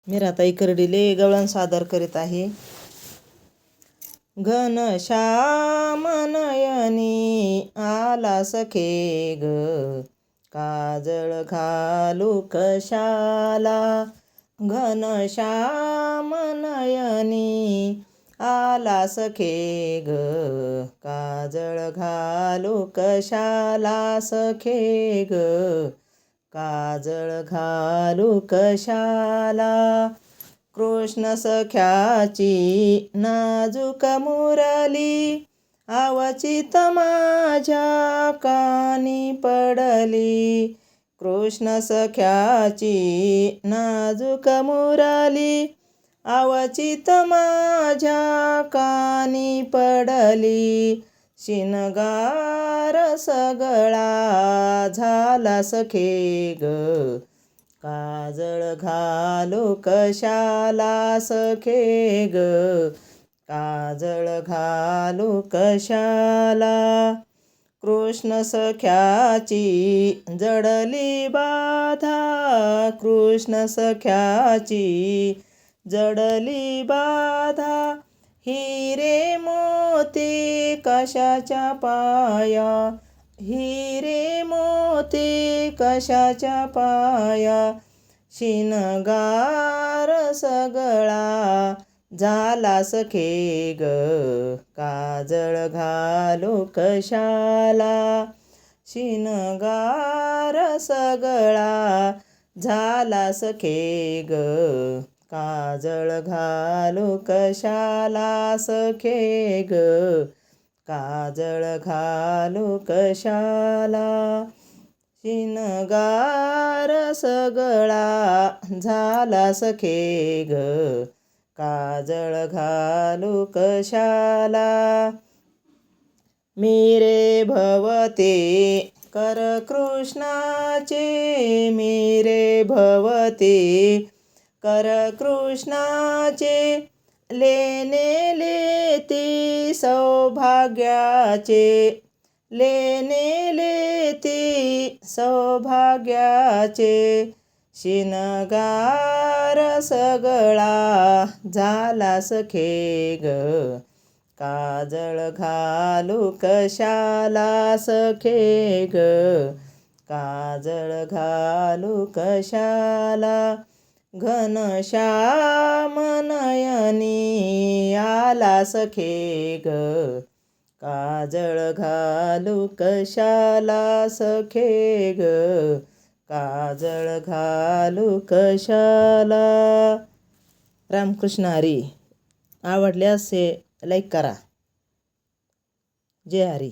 मीराताई कर्डिले गवळण सादर करीत आहे. घनश्याम नयनी आला सखे ग, काजळ घालू कशाला. घनश्याम नयनी आला सखे ग, काजळ घालू कशाला सखे ग, काजळ घालू कशाला. कृष्ण सख्याची नाजूक मुरली, अवचित माझ्या कानी पडली. कृष्ण सख्याची नाजूक मुरली, अवचित माझ्या कानी पडली. शिनगार सगळा झाला सखे ग, काजळ घालू कशाला सखे ग, काजळ घालू कशाला. कृष्ण सख्याची जडली बाधा, कृष्ण सख्याची जडली बाधा. हिरे मोती कशाच्या पाया, हिरे मोती कशाच्या पाया. शिनगार सगळा झाला सखे ग, काजळ घालू कशाला. शिनगार सगळा झाला सखे ग, काजळ घालू कशाला सखे ग, काजळ घालू कशाला. शिनगार सगळा झाला सखे ग, काजळ घालू कशाला. मेरे भवते कर कृष्णाचे, मेरे भवते कर कृष्णाचे. लेने लेती सौभाग्याचे, लेने लेती सौभाग्याचे. शिनगार सगळा झाला सखे ग, काजळ घालू कशाला सखे ग, काजळ घालू कशाला. घनश्याम नयनी आला सखे ग, काजळ घालू कशाला सखे ग, काजळ घालू कशाला. रामकृष्ण हरी. आवडल्यास लाईक करा. जय हरी.